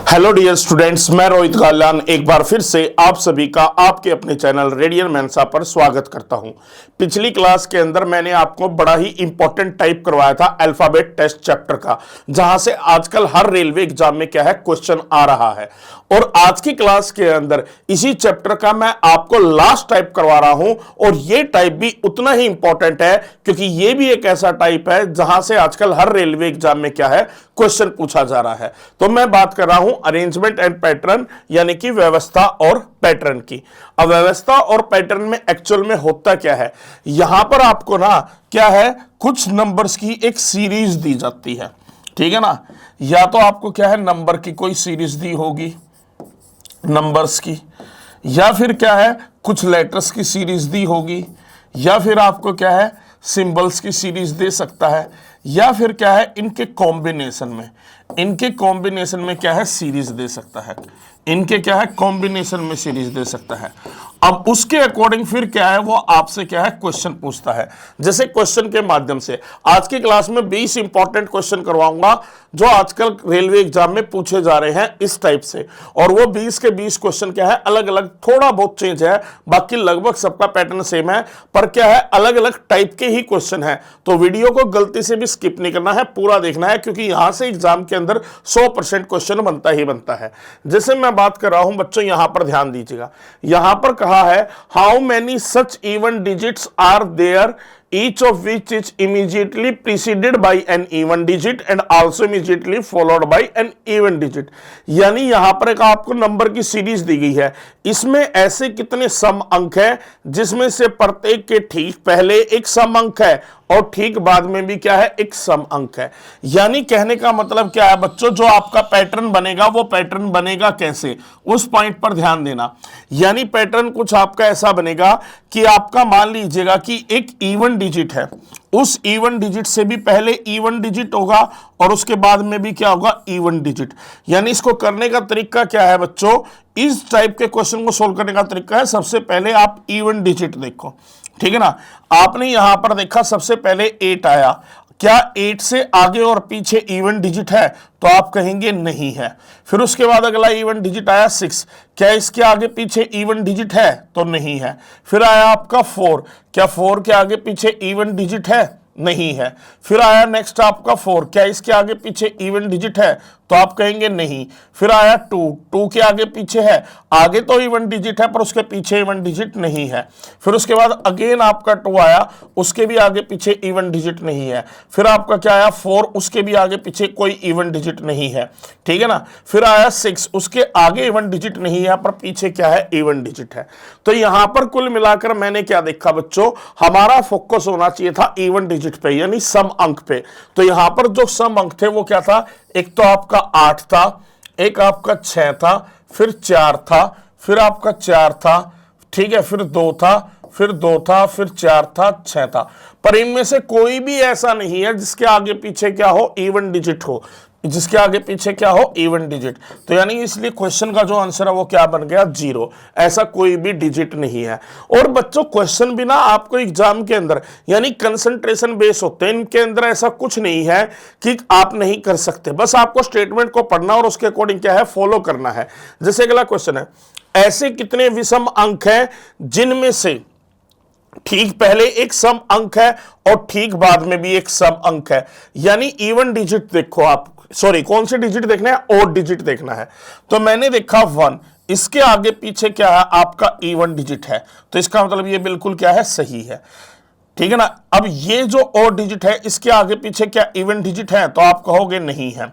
Hello dear students, मैं रोहित गालियान एक बार फिर से आप सभी का आपके अपने चैनल रेडियन मेंसा पर स्वागत करता हूं। पिछली क्लास के अंदर मैंने आपको बड़ा ही इंपॉर्टेंट टाइप करवाया था अल्फाबेट टेस्ट चैप्टर का, जहां से आजकल हर रेलवे एग्जाम में क्या है क्वेश्चन आ रहा है। और आज की क्लास के अंदर इसी चैप्टर का मैं आपको लास्ट टाइप करवा रहा हूं, और ये टाइप भी उतना ही इंपॉर्टेंट है क्योंकि ये भी एक ऐसा टाइप है जहां से आजकल हर रेलवे एग्जाम में क्या है क्वेश्चन पूछा जा रहा है। तो मैं बात कर रहा हूं अरेंजमेंट एंड पैटर्न, यानी कि व्यवस्था और पैटर्न की। अब व्यवस्था और पैटर्न में एक्चुअल में होता क्या है, यहां पर आपको ना क्या है कुछ नंबर्स की एक सीरीज दी जाती है, ठीक है ना। या तो आपको क्या है नंबर की कोई सीरीज दी होगी नंबर्स की, या फिर क्या है कुछ लेटर्स की सीरीज दी होगी, या फिर आपको क्या है सिंबल्स की सीरीज दे सकता है, या फिर क्या है इनके कॉम्बिनेशन में क्या है सीरीज दे सकता है, इनके क्या है कॉम्बिनेशन में सीरीज दे सकता है। अब उसके अकॉर्डिंग फिर क्या है वो आपसे क्या है क्वेश्चन पूछता है। जैसे क्वेश्चन के माध्यम से आज की क्लास में 20 इंपॉर्टेंट क्वेश्चन करवाऊंगा जो आजकल रेलवे एग्जाम में पूछे जा रहे हैं इस टाइप से, और वो 20 के 20 क्वेश्चन क्या है अलग अलग, थोड़ा बहुत चेंज है, बाकी लगभग सबका पैटर्न सेम है, पर क्या है अलग अलग टाइप के ही क्वेश्चन है। तो वीडियो को गलती से भी स्किप नहीं करना है, पूरा देखना है, क्योंकि यहां से एग्जाम के अंदर 100% क्वेश्चन बनता ही बनता है। जैसे मैं बात कर रहा हूं बच्चों, यहां पर ध्यान दीजिएगा, यहां पर कहा है how many such even digits are there each of which is immediately preceded by an even digit and also immediately followed by an even digit। यानी यहां पर एक आपको नंबर की सीरीज दी गई है, इसमें ऐसे कितने सम अंक हैं जिसमें से प्रत्येक के ठीक पहले एक सम अंक है और ठीक बाद में भी क्या है एक सम अंक है। यानी कहने का मतलब क्या है बच्चों, जो आपका पैटर्न बनेगा वो पैटर्न बनेगा कैसे, उस पॉइंट पर ध्यान देना। यानी पैटर्न कुछ आपका ऐसा बनेगा कि आपका मान लीजिएगा कि एक इवन डिजिट है, उस इवन डिजिट से भी पहले इवन डिजिट होगा और उसके बाद में भी क्या होगा इवन डिजिट। यानी इसको करने का तरीका क्या है बच्चों, इस टाइप के क्वेश्चन को सोल्व करने का तरीका है सबसे पहले आप इवन डिजिट देखो, ठीक है ना। आपने यहां पर देखा सबसे पहले 8 आया, क्या 8 से आगे और पीछे इवन डिजिट है, तो आप कहेंगे नहीं है। फिर उसके बाद अगला इवन डिजिट आया 6, क्या इसके आगे पीछे इवन डिजिट है, तो नहीं है। फिर आया आपका 4, क्या 4 के आगे पीछे इवन डिजिट है, नहीं है। फिर आया नेक्स्ट आपका 4, क्या इसके आगे पीछे इवन डिजिट है, तो आप कहेंगे नहीं। फिर आया 2 के आगे पीछे है, आगे तो इवन डिजिट है पर उसके पीछे इवन डिजिट नहीं है। फिर उसके बाद अगेन आपका 2 आया, उसके भी आगे पीछे इवन डिजिट नहीं है। फिर आपका क्या आया 4, उसके भी आगे पीछे कोई इवन डिजिट नहीं है, ठीक है ना। फिर आया 6, उसके आगे इवन डिजिट नहीं है पर पीछे क्या है इवन डिजिट है। तो यहां पर कुल मिलाकर मैंने क्या देखा बच्चों, हमारा फोकस होना चाहिए था इवन डिजिट पे, यानी सम अंक पे। तो यहां पर जो सम अंक थे वो क्या था, एक तो आपका 8 था, एक आपका 6 था, फिर 4 था, फिर आपका 4 था, ठीक है, फिर 2 था, फिर 2 था, फिर 4 था, 6 था। पर इनमें से कोई भी ऐसा नहीं है जिसके आगे पीछे क्या हो इवन डिजिट हो, जिसके आगे पीछे क्या हो इवन डिजिट। तो यानी इसलिए क्वेश्चन का जो आंसर है वो क्या बन गया 0, ऐसा कोई भी डिजिट नहीं है। और बच्चों क्वेश्चन भी ना आपको एग्जाम के अंदर यानी कंसंट्रेशन बेस होते हैं, इनके अंदर ऐसा कुछ नहीं है कि आप नहीं कर सकते, बस आपको स्टेटमेंट को पढ़ना और उसके अकॉर्डिंग क्या है फॉलो करना है। जैसे अगला क्वेश्चन है, ऐसे कितने विषम अंक हैं जिनमें से ठीक पहले एक सम अंक है और ठीक बाद में भी एक सम अंक है। यानी इवन डिजिट देखो आप, सॉरी कौन से डिजिट देखना है, ओड डिजिट देखना है। तो मैंने देखा 1, इसके आगे पीछे क्या है आपका इवन डिजिट है, तो इसका मतलब ये बिल्कुल क्या है सही है, ठीक है ना। अब ये जो ओड डिजिट है इसके आगे पीछे क्या इवन डिजिट है, तो आप कहोगे नहीं है।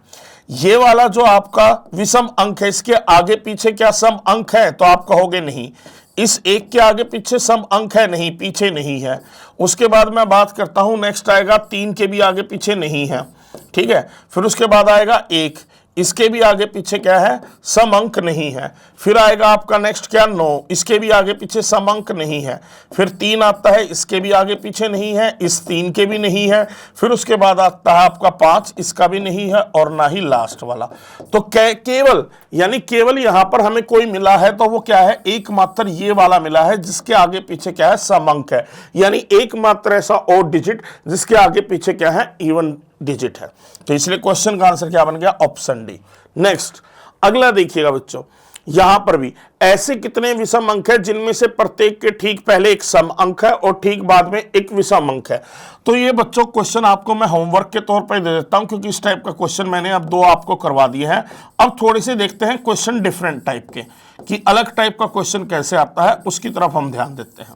ये वाला जो आपका विषम अंक है इसके आगे पीछे क्या सम अंक है, तो आप कहोगे नहीं। इस 1 के आगे पीछे सम अंक है, नहीं, पीछे नहीं है। उसके बाद मैं बात करता हूं, नेक्स्ट आएगा 3 के भी आगे पीछे नहीं है, ठीक है। फिर उसके बाद आएगा 1, इसके भी आगे पीछे क्या है सम अंक नहीं है। फिर आएगा आपका नेक्स्ट क्या 9, इसके भी आगे पीछे सम अंक नहीं है। फिर 3 आता है, इसके भी आगे पीछे नहीं है, इस 3 के भी नहीं है। फिर उसके बाद आता है आपका 5, इसका भी नहीं है और ना ही लास्ट वाला। तो केवल यानी केवल यहां पर हमें कोई मिला है तो वो क्या है एकमात्र ये वाला मिला है जिसके आगे पीछे क्या है सम अंक है, यानी एकमात्र ऐसा ओड डिजिट जिसके आगे पीछे क्या है इवन डिजिट है। तो इसलिए क्वेश्चन का आंसर क्या बन गया ऑप्शन डी। नेक्स्ट अगला देखिएगा बच्चों, यहां पर भी ऐसे कितने विषम अंक है जिनमें से प्रत्येक के ठीक पहले एक सम अंक है और ठीक बाद में एक विषम अंक है। तो ये बच्चों क्वेश्चन आपको मैं होमवर्क के तौर पर दे देता हूं, क्योंकि इस टाइप का क्वेश्चन मैंने अब 2 आपको करवा दिए हैं। अब थोड़े से देखते हैं क्वेश्चन डिफरेंट टाइप के, कि अलग टाइप का क्वेश्चन कैसे आता है, उसकी तरफ हम ध्यान देते हैं।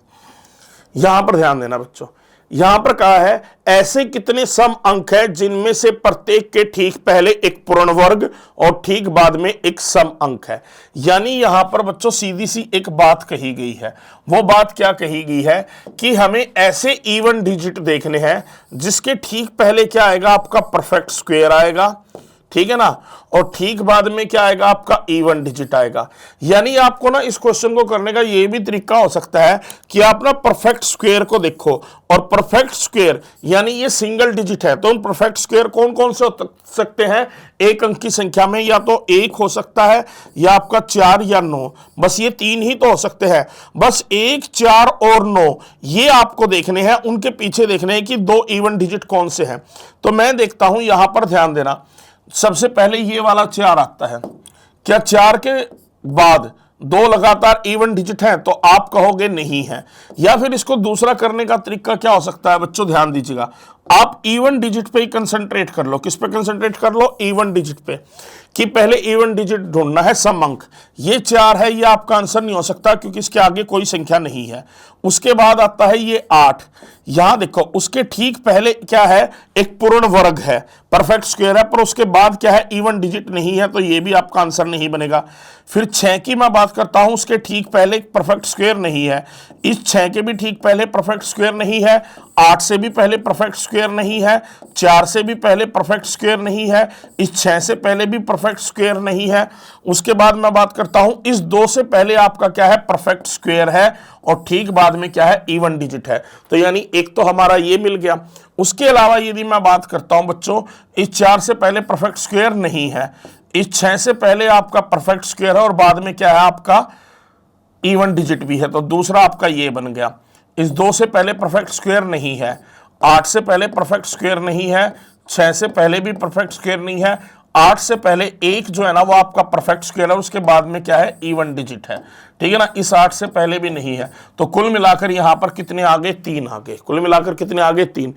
यहां पर ध्यान देना बच्चों, यहां पर कहा है ऐसे कितने सम अंक है जिनमें से प्रत्येक के ठीक पहले एक पूर्ण वर्ग और ठीक बाद में एक सम अंक है। यानी यहां पर बच्चों सीधी सी एक बात कही गई है। वो बात क्या कही गई है कि हमें ऐसे इवन डिजिट देखने हैं जिसके ठीक पहले क्या आएगा, आपका परफेक्ट स्क्वायर आएगा, ठीक है ना, और ठीक बाद में क्या आएगा, आपका इवन डिजिट आएगा। यानी आपको ना इस क्वेश्चन को करने का ये भी तरीका हो सकता है कि आप ना परफेक्ट स्क्वायर को देखो, और परफेक्ट स्क्वायर यानी ये सिंगल डिजिट है, तो उन परफेक्ट स्क्वायर कौन कौन से हो सकते हैं एक अंक की संख्या में, या तो 1 हो सकता है, या आपका 4 या 9, बस ये 3 ही तो हो सकते हैं। बस 1, 4 और 9 ये आपको देखने हैं, उनके पीछे देखने हैं कि 2 इवन डिजिट कौन से हैं। तो मैं देखता हूं, यहां पर ध्यान देना, सबसे पहले ये वाला 4 आता है। क्या 4 के बाद 2 लगातार इवन डिजिट हैं? तो आप कहोगे नहीं है। या फिर इसको दूसरा करने का तरीका क्या हो सकता है बच्चों, ध्यान दीजिएगा, आप इवन डिजिट पे ही कंसंट्रेट कर लो। किस पे कंसंट्रेट कर लो? इवन डिजिट पे, कि पहले इवन डिजिट ढूंढना है, सम अंक। ये 4 है, ये आपका आंसर नहीं हो सकता क्योंकि इसके आगे कोई संख्या नहीं है। उसके बाद आता है ये 8, यहां देखो उसके ठीक पहले क्या है, एक पूर्ण वर्ग है, परफेक्ट स्क्वायर है, पर उसके बाद क्या है, इवन डिजिट नहीं है, तो ये भी आपका आंसर नहीं बनेगा। फिर 6 की मैं बात करता हूं, उसके ठीक पहले एक परफेक्ट स्क्वायर नहीं है, इस 6 के भी ठीक पहले परफेक्ट स्क्वायर नहीं है, 8 से भी पहले परफेक्ट स्क्वायर नहीं है, 4 से भी पहले परफेक्ट स्क्वायर नहीं है, इस 6 से पहले भी परफेक्ट स्क्वायर नहीं है। उसके बाद मैं बात करता हूं, इस 2 से पहले आपका क्या है, परफेक्ट स्क्वायर है, और ठीक बाद में क्या है, इवन डिजिट है। तो यानी एक तो हमारा ये मिल गया। उसके अलावा यदि मैं बात करता हूं बच्चों, इस 4 से पहले परफेक्ट स्क्वायर नहीं है, इस 6 से पहले आपका परफेक्ट स्क्वायर है, और बाद में क्या है, आपका इवन डिजिट भी है, तो दूसरा आपका ये बन गया। इस 2 से पहले परफेक्ट स्क्वायर नहीं है, 8 से पहले परफेक्ट स्क्वायर नहीं है, 6 से पहले भी परफेक्ट स्क्वायर नहीं है, 8 से पहले 1 जो है ना वो आपका परफेक्ट स्क्वायर है, उसके बाद में क्या है, इवन डिजिट है, ठीक है ना। इस 8 से पहले भी नहीं है, तो कुल मिलाकर यहां पर कितने आ गए, 3 आ गए। कुल मिलाकर कितने आ गए, 3।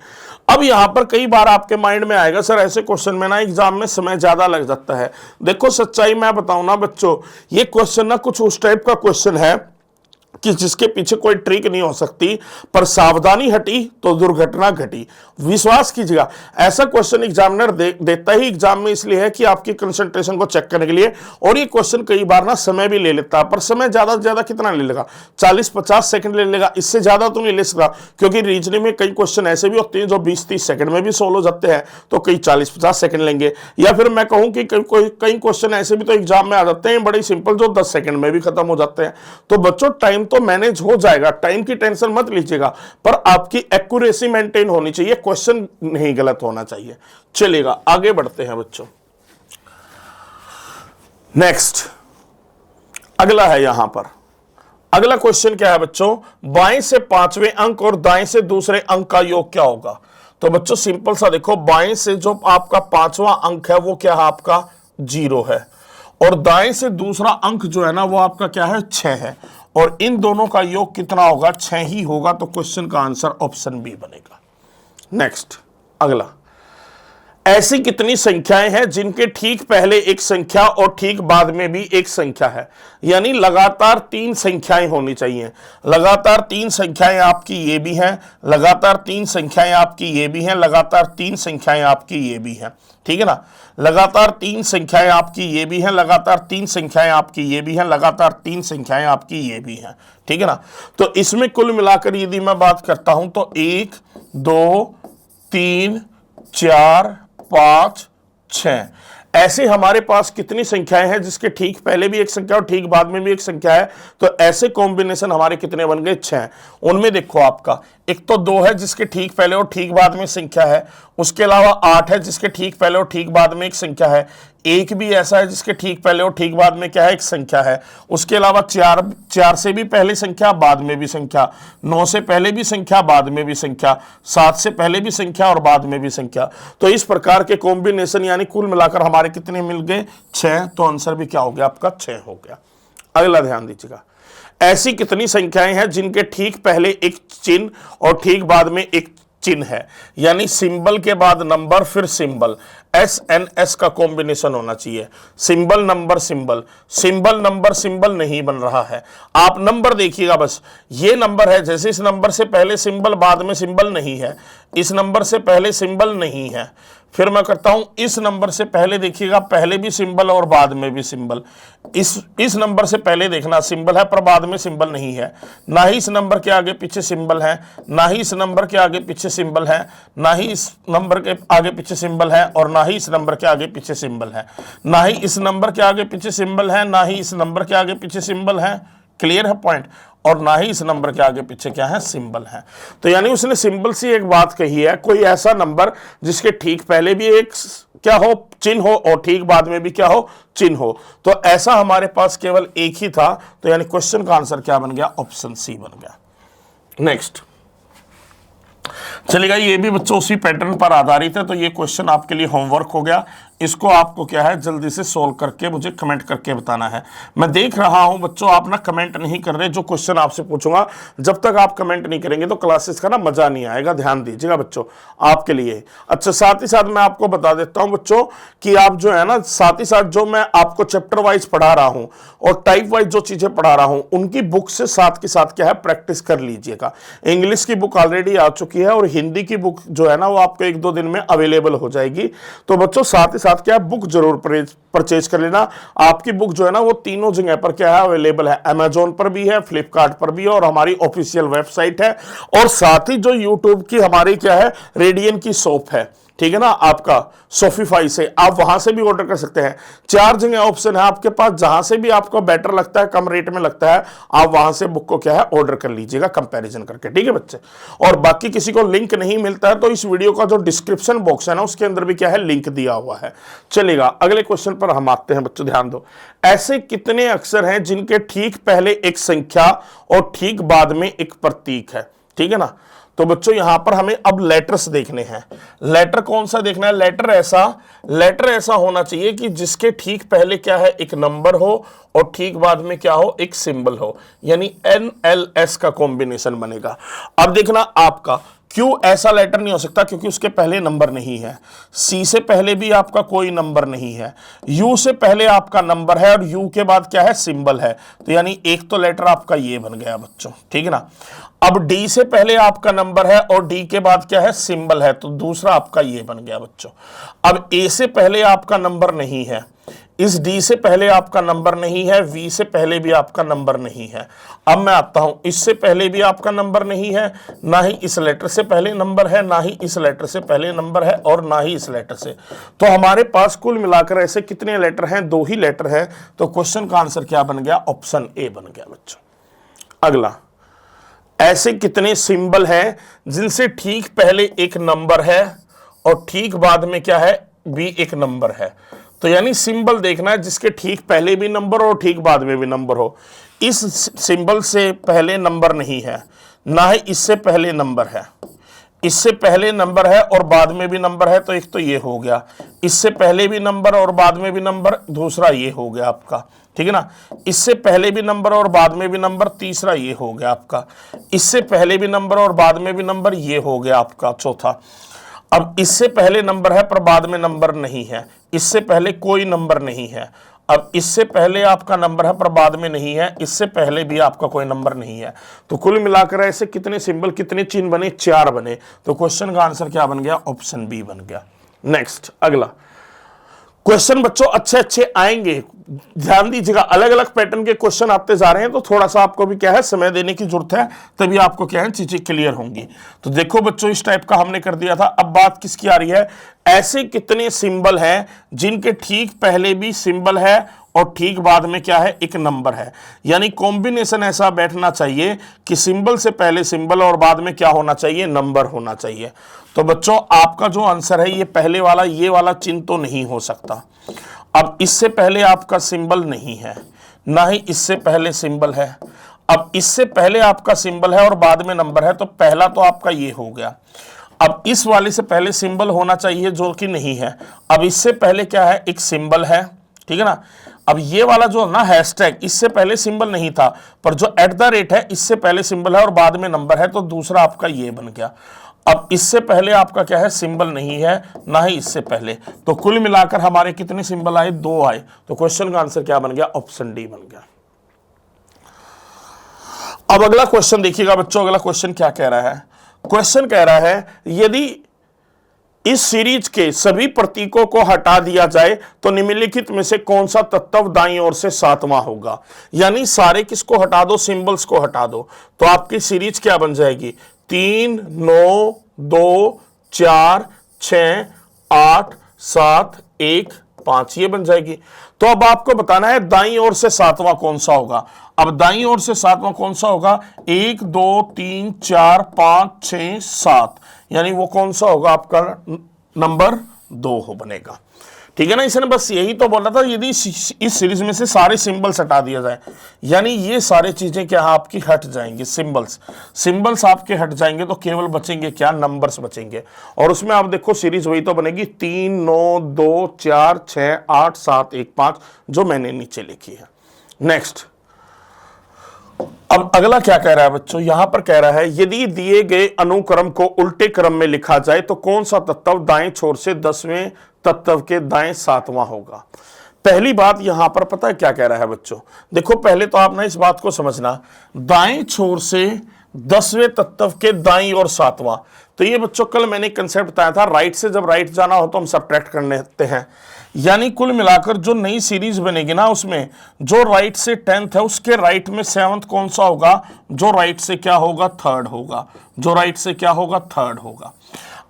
अब यहां पर कई बार आपके माइंड में आएगा, सर ऐसे क्वेश्चन में ना एग्जाम में समय ज्यादा लग जाता है। देखो सच्चाई मैं बताऊं ना बच्चों, ये क्वेश्चन ना कुछ उस टाइप का क्वेश्चन है कि जिसके पीछे कोई ट्रिक नहीं हो सकती, पर सावधानी हटी तो दुर्घटना घटी। विश्वास कीजिएगा, ऐसा क्वेश्चन एग्जामिनर देता ही एग्जाम में इसलिए है कि आपकी कंसंट्रेशन को चेक करने के लिए, और ये क्वेश्चन कई बार ना समय भी ले लेता है, पर समय ज्यादा से ज्यादा कितना ले लेगा, 40-50 सेकंड ले लेगा, इससे ज्यादा तो नहीं ले सकता, क्योंकि रीजनिंग में कई क्वेश्चन ऐसे भी होते हैं जो 20-30 सेकंड में भी सोल्व हो जाते हैं, तो कई 40-50 सेकंड लेंगे। या फिर मैं कहूं कि कई क्वेश्चन ऐसे भी तो एग्जाम में आ जाते हैं बड़े सिंपल, जो 10 सेकंड में भी खत्म हो जाते हैं। तो बच्चों टाइम तो मैनेज हो जाएगा, टाइम की टेंशन मत लीजिएगा, पर आपकी एक्यूरेसी मेंटेन होनी चाहिए, क्वेश्चन नहीं गलत होना चाहिए। चलिएगा आगे बढ़ते हैं बच्चों। नेक्स्ट अगला है, यहां पर अगला क्वेश्चन क्या है बच्चों, बाएं से 5वें अंक और दाएं से दूसरे अंक का योग क्या होगा। तो बच्चों सिंपल सा देखो, बाएं से जो आपका 5वां अंक है वो क्या है, आपका 0 है, और दाएं से दूसरा अंक जो है ना वो आपका क्या है, 6 है, और इन दोनों का योग कितना होगा, 6 ही होगा। तो क्वेश्चन का आंसर ऑप्शन बी बनेगा। नेक्स्ट अगला, ऐसी कितनी संख्याएं हैं जिनके ठीक पहले एक संख्या और ठीक बाद में भी एक संख्या है। यानी लगातार 3 संख्याएं होनी चाहिए। लगातार 3 संख्याएं आपकी ये भी हैं, लगातार 3 संख्याएं आपकी ये भी हैं, लगातार 3 संख्याएं आपकी ये भी हैं, ठीक है ना। लगातार 3 संख्याएं आपकी ये भी हैं, लगातार 3 संख्याएं आपकी ये भी हैं, लगातार 3 संख्याएं आपकी ये भी हैं, ठीक है ना। तो इसमें कुल मिलाकर यदि मैं बात करता हूं तो 1 2 3 4 5 6 ऐसे हमारे पास कितनी संख्याएं हैं जिसके ठीक पहले भी एक संख्या और ठीक बाद में भी एक संख्या है। तो ऐसे कॉम्बिनेशन हमारे कितने बन गए, 6। उनमें देखो आपका एक तो 2 है जिसके ठीक पहले और ठीक बाद में संख्या है, उसके अलावा 8 है जिसके ठीक पहले और ठीक बाद में एक संख्या है, 1 भी ऐसा है जिसके ठीक पहले और ठीक बाद में क्या है, एक संख्या है। उसके अलावा 4 से भी पहले संख्या, बाद में भी संख्या, 9 से पहले भी संख्या, बाद में भी संख्या, 7 से पहले भी संख्या और बाद में भी संख्या। तो इस प्रकार के कॉम्बिनेशन यानी कुल मिलाकर हमारे कितने मिल गए, 6। तो आंसर भी क्या हो गया आपका, 6 हो गया। अगला ध्यान दीजिएगा, ऐसी कितनी संख्याएं हैं जिनके ठीक पहले एक चिन्ह और ठीक बाद में एक चिन्ह है, यानी सिंबल के बाद नंबर फिर सिंबल, SNS का कॉम्बिनेशन होना चाहिए। Symbol number symbol, symbol number symbol नहीं बन रहा है। आप नंबर देखिएगा, बस ये नंबर है, जैसे इस नंबर से पहले सिंबल बाद में सिंबल नहीं है, इस नंबर से पहले सिंबल नहीं है। फिर मैं करता हूं, इस नंबर से पहले देखिएगा, पहले भी सिंबल और बाद में भी सिंबल। इस नंबर से पहले देखना सिंबल है पर बाद में सिंबल नहीं है, ना ही इस नंबर के आगे पीछे सिंबल है, ना ही इस नंबर के आगे पीछे सिंबल है, ना ही इस नंबर के आगे पीछे सिंबल है, और ना ही इस नंबर के आगे पीछे सिंबल है, ना ही इस नंबर के आगे पीछे सिंबल है, ना ही इस नंबर के आगे पीछे सिंबल है। क्लियर है पॉइंट? और ना ही इस नंबर के आगे पीछे क्या है, सिंबल है। तो यानी उसने सिंबल से एक बात कही है, कोई ऐसा नंबर जिसके ठीक पहले भी एक क्या हो, चिन्ह हो, और ठीक बाद में भी क्या हो, चिन्ह हो। तो ऐसा हमारे पास केवल एक ही था। तो यानी क्वेश्चन का आंसर क्या बन गया, ऑप्शन सी बन गया। नेक्स्ट चलेगा, ये भी बच्चों उसी पैटर्न पर आधारित है, तो ये क्वेश्चन आपके लिए होमवर्क हो गया। इसको आपको क्या है, जल्दी से सोल्व करके मुझे कमेंट करके बताना है। मैं देख रहा हूं बच्चों आप ना कमेंट नहीं कर रहे, जो क्वेश्चन आपसे पूछूंगा जब तक आप कमेंट नहीं करेंगे तो क्लासेस का ना मजा नहीं आएगा। ध्यान दीजिएगा बच्चों, आपके लिए। अच्छा, साथ ही साथ मैं आपको बता देता हूं बच्चों कि आप जो है ना, साथ ही साथ जो मैं आपको चैप्टर वाइज पढ़ा रहा हूं और टाइप वाइज जो चीजें पढ़ा रहा हूं, उनकी बुक से साथ के साथ क्या है, प्रैक्टिस कर लीजिएगा। इंग्लिश की बुक ऑलरेडी आ चुकी है और हिंदी की बुक जो है ना, वो आपको 1-2 दिन में अवेलेबल हो जाएगी। तो बच्चों साथ ही साथ क्या है, बुक जरूर परचेज कर लेना। आपकी बुक जो है ना, वो तीनों जगह पर क्या है, अवेलेबल है। अमेजोन पर भी है, फ्लिपकार्ट पर भी है, और हमारी ऑफिशियल वेबसाइट है। और साथ ही जो यूट्यूब की हमारी क्या है, रेडियन की शॉप है, ठीक है ना, आपका शॉपिफाई से आप वहां से भी ऑर्डर कर सकते हैं। 4 जगह ऑप्शन है आपके पास, जहां से भी आपको बेटर लगता है, कम रेट में लगता है, आप वहां से बुक को क्या है, ऑर्डर कर लीजिएगा कंपैरिजन करके। ठीक है बच्चे, और बाकी किसी को लिंक नहीं मिलता है तो इस वीडियो का जो डिस्क्रिप्शन बॉक्स है ना, उसके अंदर भी क्या है, लिंक दिया हुआ है। चलेगा, अगले क्वेश्चन पर हम आते हैं बच्चों। ध्यान दो, ऐसे कितने अक्षर हैं जिनके ठीक पहले एक संख्या और ठीक बाद में एक प्रतीक है? ठीक है ना। तो बच्चों यहां पर हमें अब लेटर्स देखने हैं। लेटर कौन सा देखना है, लेटर ऐसा होना चाहिए कि जिसके ठीक पहले क्या है, एक नंबर हो और ठीक बाद में क्या हो, एक सिंबल हो, यानी NLS का कॉम्बिनेशन बनेगा। अब देखना आपका क्यों ऐसा लेटर नहीं हो सकता, क्योंकि उसके पहले नंबर नहीं है। C से पहले भी आपका कोई नंबर नहीं है। U से पहले आपका नंबर है और U के बाद क्या है, सिंबल है। तो यानी एक तो लेटर आपका ये बन गया बच्चों, ठीक है ना। अब D से पहले आपका नंबर है और D के बाद क्या है, सिंबल है, तो दूसरा आपका ये बन गया बच्चों। अब A से पहले आपका नंबर नहीं है, इस D से पहले आपका नंबर नहीं है, V से पहले भी आपका नंबर नहीं है। अब मैं आता हूं, इससे पहले भी आपका नंबर नहीं है, ना ही इस लेटर से पहले नंबर है, ना ही इस लेटर से पहले नंबर है, और ना ही इस लेटर से। तो हमारे पास कुल मिलाकर ऐसे कितने लेटर हैं, 2 ही लेटर हैं। तो क्वेश्चन का आंसर क्या बन गया, ऑप्शन ए बन गया बच्चों। अगला, ऐसे कितने सिंबल हैं जिनसे ठीक पहले एक नंबर है और ठीक बाद में क्या है, भी एक नंबर है? तो यानी सिंबल देखना है जिसके ठीक पहले भी नंबर हो और ठीक बाद में भी नंबर हो। इस सिंबल से पहले नंबर नहीं है, ना ही इससे पहले नंबर है, इससे पहले नंबर है और बाद में भी नंबर है, तो एक तो ये हो गया। इससे पहले भी नंबर और बाद में भी नंबर, दूसरा ये हो गया आपका, ठीक है ना। इससे पहले भी नंबर और बाद में भी नंबर, तीसरा ये हो गया आपका। इससे पहले भी नंबर और बाद में भी नंबर, ये हो गया आपका चौथा। अब इससे पहले नंबर है पर बाद में नंबर नहीं है, इससे पहले कोई नंबर नहीं है। अब इससे पहले आपका नंबर है पर बाद में नहीं है, इससे पहले भी आपका कोई नंबर नहीं है। तो कुल मिलाकर ऐसे कितने सिंबल, कितने चिन्ह बने, 4 बने। तो क्वेश्चन का आंसर क्या बन गया, ऑप्शन बी बन गया। नेक्स्ट, अगला क्वेश्चन बच्चों अच्छे आएंगे, ध्यान दीजिएगा। अलग अलग पैटर्न के क्वेश्चन आते जा रहे हैं, तो थोड़ा सा आपको भी क्या है, समय देने की जरूरत है, तभी आपको क्या है, चीजें क्लियर होंगी। तो देखो बच्चों, इस टाइप का हमने कर दिया था। अब बात किसकी आ रही है, ऐसे कितने सिंबल हैं जिनके ठीक पहले भी सिंबल है और ठीक बाद में क्या है, एक नंबर है। यानी कॉम्बिनेशन ऐसा बैठना चाहिए कि सिंबल से पहले सिंबल और बाद में क्या होना चाहिए, नंबर होना चाहिए। तो बच्चों आपका जो आंसर है ये पहले वाला, ये वाला चिन्ह तो नहीं हो सकता। अब इससे पहले आपका सिंबल नहीं है, ना ही इससे पहले सिंबल है। अब इससे पहले आपका सिंबल है और बाद में नंबर है, तो पहला तो आपका ये हो गया। अब इस वाले से पहले सिंबल होना चाहिए जो कि नहीं है। अब इससे पहले क्या है, एक सिंबल है, ठीक है ना। अब ये वाला जो ना हैशटैग, इससे पहले सिंबल नहीं था, पर जो @ है इससे पहले सिंबल है और बाद में नंबर है, तो दूसरा आपका ये बन गया। अब इससे पहले आपका क्या है, सिंबल नहीं है, ना ही इससे पहले। तो कुल मिलाकर हमारे कितने सिंबल आए, 2 आए। तो क्वेश्चन का आंसर क्या बन गया, ऑप्शन डी बन गया। अब अगला क्वेश्चन देखिएगा बच्चों, अगला क्वेश्चन क्या कह रहा है। क्वेश्चन कह रहा है यदि इस सीरीज के सभी प्रतीकों को हटा दिया जाए तो निम्नलिखित में से कौन सा तत्व दाईं ओर से 7वां होगा। यानी सारे किसको हटा दो, सिंबल्स को हटा दो, तो आपकी सीरीज क्या बन जाएगी, 3, 9, 2, 4, 6, 8, 7, 1, 5 ये बन जाएगी। तो अब आपको बताना है दाईं ओर से 7वां कौन सा होगा। अब दाईं ओर से 7वां कौन सा होगा, 1, 2, 3, 4, 5, 6, 7, यानी वो कौन सा होगा, आपका नंबर 2 हो बनेगा। ठीक है ना। इसने बस यही तो बोला था, यदि इस सीरीज में से सारे सिंबल्स हटा दिया जाए, यानी ये सारी चीजें क्या आपकी हट जाएंगी, सिंबल्स आपके हट जाएंगे, तो केवल बचेंगे क्या, नंबर्स बचेंगे। और उसमें आप देखो सीरीज वही तो बनेगी, 3, 9, 2, 4, 6, 8, 7, 1, 5 जो मैंने नीचे लिखी है। नेक्स्ट, अब अगला क्या कह रहा है बच्चों, यहां पर कह रहा है यदि दिए गए अनुक्रम को उल्टे क्रम में लिखा जाए तो कौन सा तत्व दाएं छोर से 10वें तत्व के दाएं 7वां होगा। पहली बात यहां पर पता है क्या कह रहा है बच्चों, देखो पहले तो आप ना इस बात को समझना, दाएं छोर से 10वें तत्व के दाईं और 7वां, तो ये बच्चों कल मैंने कंसेप्ट बताया था, राइट से जब राइट जाना हो तो हम सब्ट्रैक्ट कर लेते हैं। यानी कुल मिलाकर जो नई सीरीज बनेगी ना, उसमें जो राइट से 10th है उसके राइट में 7th कौन सा होगा, जो राइट से क्या होगा, 3rd होगा, जो राइट से क्या होगा, 3rd होगा।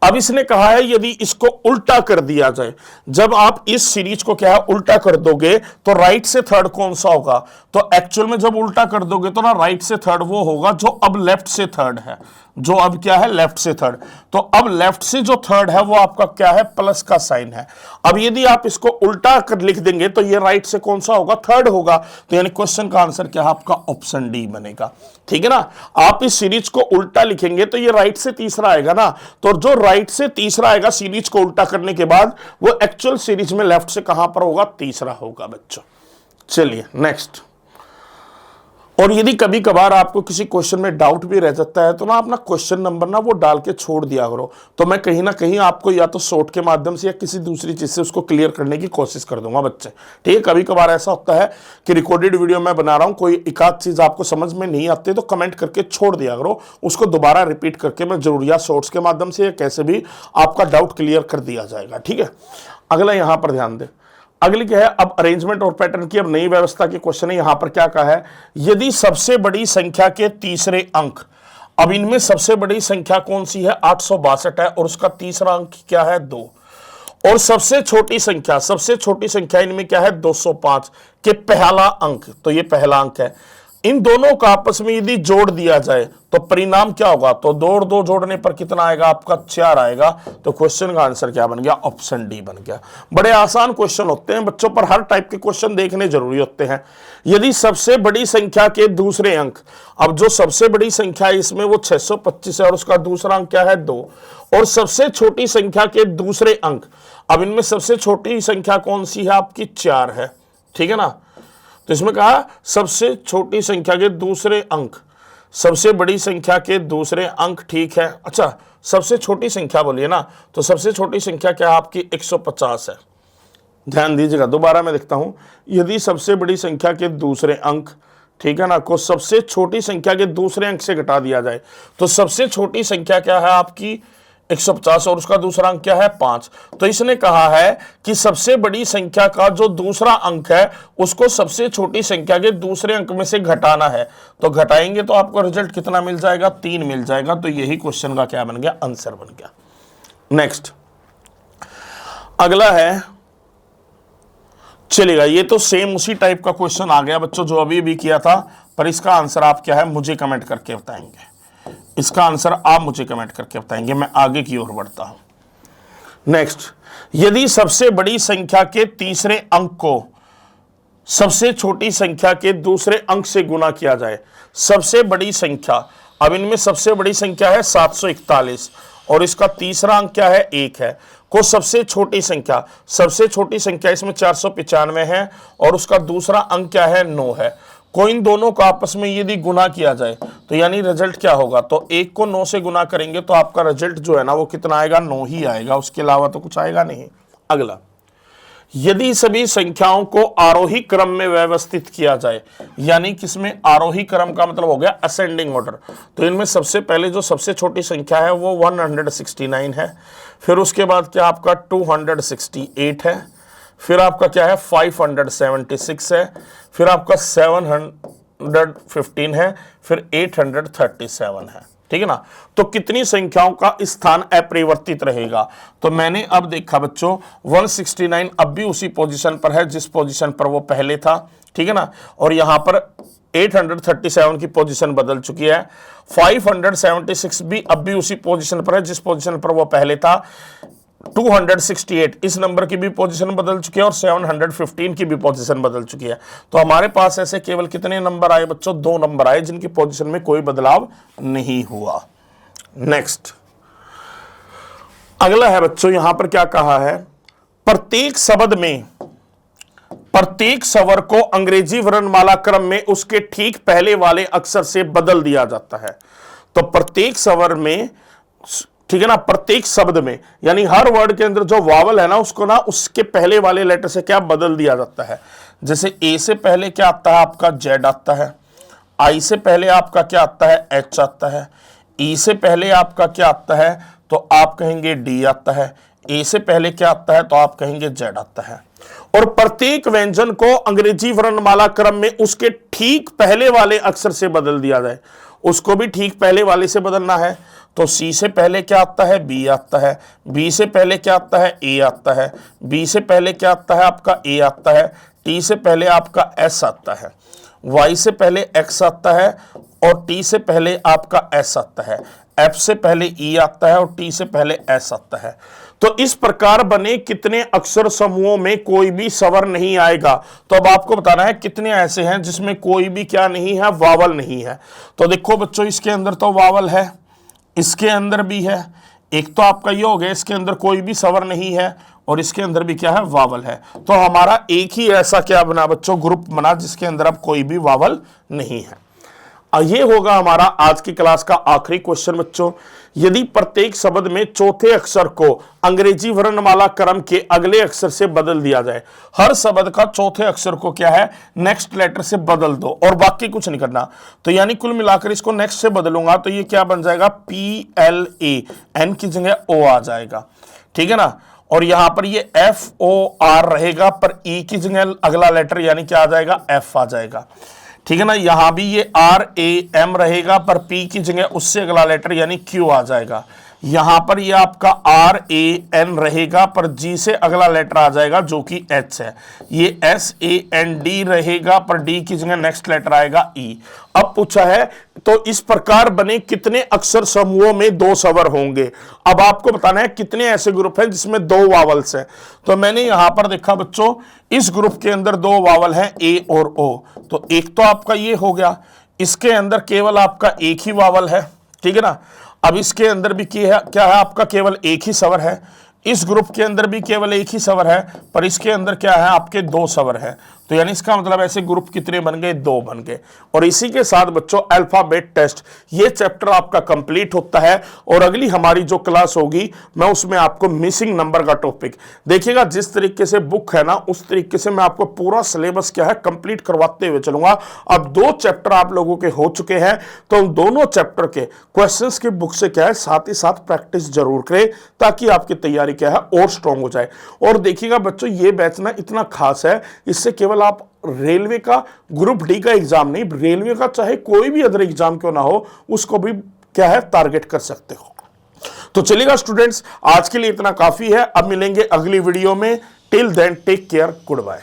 अब इसने कहा है यदि इसको उल्टा कर दिया जाए, जब आप इस सीरीज को क्या है उल्टा कर दोगे तो राइट से 3rd कौन सा होगा, तो एक्चुअल में जब उल्टा कर दोगे तो ना राइट से 3rd वो होगा जो अब लेफ्ट से 3rd है, जो अब क्या है लेफ्ट से 3rd। तो अब लेफ्ट से जो 3rd है वो आपका क्या है, प्लस का साइन है। अब यदि आप इसको उल्टा कर लिख देंगे तो ये राइट से कौन सा होगा, 3rd होगा। तो यानी क्वेश्चन का आंसर क्या है आपका, ऑप्शन डी बनेगा। ठीक है ना। आप इस सीरीज को उल्टा लिखेंगे तो ये राइट से तीसरा आएगा ना, तो जो राइट से तीसरा आएगा सीरीज को उल्टा करने के बाद, वो एक्चुअल सीरीज में लेफ्ट से कहां पर होगा, तीसरा होगा बच्चों। चलिए नेक्स्ट। और यदि कभी कभार आपको किसी क्वेश्चन में डाउट भी रह जाता है तो ना अपना क्वेश्चन नंबर ना वो डाल के छोड़ दिया करो, तो मैं कहीं ना कहीं आपको या तो शॉर्ट के माध्यम से या किसी दूसरी चीज से उसको क्लियर करने की कोशिश कर दूंगा बच्चे। ठीक है, कभी कभार ऐसा होता है कि रिकॉर्डेड वीडियो मैं बना रहा हूं, कोई एक आध चीज आपको समझ में नहीं आती तो कमेंट करके छोड़ दिया करो, उसको दोबारा रिपीट करके मैं जरूर या शॉर्ट्स के माध्यम से या कैसे भी आपका डाउट क्लियर कर दिया जाएगा। ठीक है, अगला यहां पर ध्यान दें, अगली क्या है, अब अरेंजमेंट और पैटर्न की अब नई व्यवस्था के क्वेश्चन है। यहां पर क्या कहा है, यदि सबसे बड़ी संख्या के तीसरे अंक, अब इनमें सबसे बड़ी संख्या कौन सी है, 862 है, और उसका तीसरा अंक क्या है, 2, और सबसे छोटी संख्या इनमें क्या है, 205 के पहला अंक, तो ये पहला अंक है। इन दोनों का आपस में यदि जोड़ दिया जाए तो परिणाम क्या होगा, तो 2 और 2 जोड़ने पर कितना आएगा आपका, 4 आएगा। तो क्वेश्चन का आंसर क्या बन गया, ऑप्शन डी बन गया। बड़े आसान क्वेश्चन होते हैं बच्चों, पर हर टाइप के क्वेश्चन देखने जरूरी होते हैं। यदि सबसे बड़ी संख्या के दूसरे अंक, अब जो सबसे बड़ी संख्या है इसमें वो 625 है और उसका दूसरा अंक क्या है, 2, और सबसे छोटी संख्या के दूसरे अंक, अब इनमें सबसे छोटी संख्या कौन सी है आपकी, 4 है। ठीक है ना। तो इसमें कहा सबसे छोटी संख्या के दूसरे अंक, सबसे बड़ी संख्या के दूसरे अंक, ठीक है। अच्छा, सबसे छोटी संख्या बोलिए ना, तो सबसे छोटी संख्या क्या है आपकी, 150 है। ध्यान दीजिएगा, दोबारा मैं लिखता हूं, यदि सबसे बड़ी संख्या के दूसरे अंक, ठीक है ना, को सबसे छोटी संख्या के दूसरे अंक से घटा दिया जाए तो सबसे छोटी संख्या क्या है आपकी, 150, और उसका दूसरा अंक क्या है, 5। तो इसने कहा है कि सबसे बड़ी संख्या का जो दूसरा अंक है उसको सबसे छोटी संख्या के दूसरे अंक में से घटाना है, तो घटाएंगे तो आपको रिजल्ट कितना मिल जाएगा, 3 मिल जाएगा। तो यही क्वेश्चन का क्या बन गया, आंसर बन गया। नेक्स्ट, अगला है चलेगा, ये तो सेम उसी टाइप का क्वेश्चन आ गया बच्चों जो अभी भी किया था, पर इसका आंसर आप क्या है मुझे कमेंट करके बताएंगे। इसका आंसर आप मुझे कमेंट करके बताएंगे। मैं आगे की ओर बढ़ता हूं। नेक्स्ट, यदि सबसे बड़ी संख्या के तीसरे अंक को सबसे छोटी संख्या के दूसरे अंक से गुना किया जाए। सबसे बड़ी संख्या, अब इनमें सबसे बड़ी संख्या है 741 और इसका तीसरा अंक क्या है 1 है, को सबसे छोटी संख्या इसमें 495 है और उसका दूसरा अंक क्या है 9 है, को इन दोनों का आपस में यदि गुना किया जाए तो यानी रिजल्ट क्या होगा, तो 1 को 9 से गुना करेंगे तो आपका रिजल्ट जो है ना वो कितना आएगा 9 ही आएगा, उसके अलावा तो कुछ आएगा नहीं। अगला, यदि सभी संख्याओं को आरोही क्रम में व्यवस्थित किया जाए, यानी किसमें आरोही क्रम का मतलब हो गया असेंडिंग ऑर्डर, तो इनमें सबसे पहले जो सबसे छोटी संख्या है वो 169 है, फिर उसके बाद क्या आपका 268 है, फिर आपका क्या है 576 है, फिर आपका 715 है, फिर 837 है, ठीक है ना। तो कितनी संख्याओं का स्थान अपरिवर्तित रहेगा, तो मैंने अब देखा बच्चों 169 अब भी उसी पोजीशन पर है जिस पोजीशन पर वो पहले था, ठीक है ना, और यहां पर 837 की पोजीशन बदल चुकी है, 576 भी अब भी उसी पोजीशन पर है जिस पोजीशन पर वो पहले था, 268 इस नंबर की भी पोजीशन बदल चुकी है और 715 की भी पोजीशन बदल चुकी है। तो हमारे पास ऐसे केवल कितने नंबर आए बच्चों, 2 नंबर आए जिनकी पोजीशन में कोई बदलाव नहीं हुआ। नेक्स्ट, अगला है बच्चों, यहां पर क्या कहा है, प्रत्येक शब्द में प्रत्येक स्वर को अंग्रेजी वर्णमाला क्रम में उसके ठीक पहले वाले अक्षर से बदल दिया जाता है। तो प्रत्येक स्वर में, ठीक है ना, प्रत्येक शब्द में यानी हर वर्ड के अंदर जो वावल है ना उसको ना उसके पहले वाले लेटर से क्या बदल दिया जाता है। जैसे ए से पहले क्या आता है आपका जेड आता है, आई से पहले आपका क्या आता है एच आता है, ई से पहले आपका क्या आता है तो आप कहेंगे डी आता है, ए से पहले क्या आता है तो आप कहेंगे जेड आता है। और प्रत्येक व्यंजन को अंग्रेजी वर्णमाला क्रम में उसके ठीक पहले वाले अक्षर से बदल दिया जाए, उसको भी ठीक पहले वाले से बदलना है। तो सी से पहले क्या आता है बी आता है, बी से पहले क्या आता है ए आता है, बी से पहले क्या आता है आपका ए आता है, टी से पहले आपका एस आता है, वाई से पहले एक्स आता है और टी से पहले आपका एस आता है, एफ से पहले ई आता है और टी से पहले एस आता है। तो इस प्रकार बने कितने अक्षर समूहों में कोई भी स्वर नहीं आएगा। तो अब आपको बताना है कितने ऐसे हैं जिसमें कोई भी क्या नहीं है, वावल नहीं है। तो देखो बच्चों, इसके अंदर तो वावल है, इसके अंदर भी है, एक तो आपका ये हो गया इसके अंदर कोई भी स्वर नहीं है और इसके अंदर भी क्या है वावल है। तो हमारा एक ही ऐसा क्या बना बच्चों, ग्रुप बना जिसके अंदर अब कोई भी वावल नहीं है। ये होगा हमारा आज की क्लास का आखिरी क्वेश्चन बच्चों। यदि प्रत्येक शब्द में चौथे अक्षर को अंग्रेजी वर्णमाला क्रम के अगले अक्षर से बदल दिया जाए, हर शब्द का चौथे अक्षर को क्या है नेक्स्ट लेटर से बदल दो और बाकी कुछ नहीं करना। तो यानी कुल मिलाकर इसको नेक्स्ट से बदलूंगा तो ये क्या बन जाएगा PLA, एन की जगह O आ जाएगा, ठीक है ना। और यहां पर ये FOR रहेगा पर E की जगह अगला लेटर यानी क्या आ जाएगा F आ जाएगा, ठीक है ना। यहां भी ये RAM रहेगा पर P की जगह उससे अगला लेटर यानी Q आ जाएगा। यहां पर ये आपका RAN रहेगा पर G से अगला लेटर आ जाएगा जो कि H है। ये SAND रहेगा पर D की जगह नेक्स्ट लेटर आएगा E। अब पूछा है तो इस प्रकार बने कितने अक्षर समूहों में 2 स्वर होंगे। अब आपको बताना है कितने ऐसे ग्रुप हैं जिसमें 2 वावल्स हैं। तो मैंने यहां पर देखा बच्चों, इस ग्रुप के अंदर 2 वावल हैं A और O। तो एक तो आपका ये हो गया, इसके अंदर केवल आपका एक ही वावल है, ठीक है ना। अब इसके अंदर भी क्या है आपका केवल एक ही स्वर है, इस ग्रुप के अंदर भी केवल एक ही स्वर है पर इसके अंदर क्या है आपके 2 स्वर है। तो यानी इसका मतलब ऐसे ग्रुप कितने बन गए, 2 बन गए। और इसी के साथ बच्चों अल्फाबेट टेस्ट ये चैप्टर आपका कंप्लीट होता है और अगली हमारी जो क्लास होगी मैं उसमें आपको मिसिंग नंबर का टॉपिक देखिएगा। जिस तरीके से बुक है ना उस तरीके से मैं आपको पूरा सिलेबस क्या है कंप्लीट करवाते हुए चलूंगा। अब 2 चैप्टर आप लोगों के हो चुके हैं तो उन दोनों चैप्टर के क्वेश्चंस की बुक से क्या है साथ ही साथ प्रैक्टिस जरूर करें ताकि आपकी तैयारी क्या है और स्ट्रांग हो जाए। और देखिएगा बच्चों ये बैच ना इतना खास है, इससे केवल आप रेलवे का ग्रुप डी का एग्जाम नहीं, रेलवे का चाहे कोई भी अदर एग्जाम क्यों ना हो उसको भी क्या है टारगेट कर सकते हो। तो चलिएगा स्टूडेंट्स, आज के लिए इतना काफी है। अब मिलेंगे अगली वीडियो में। Till then take care, good bye.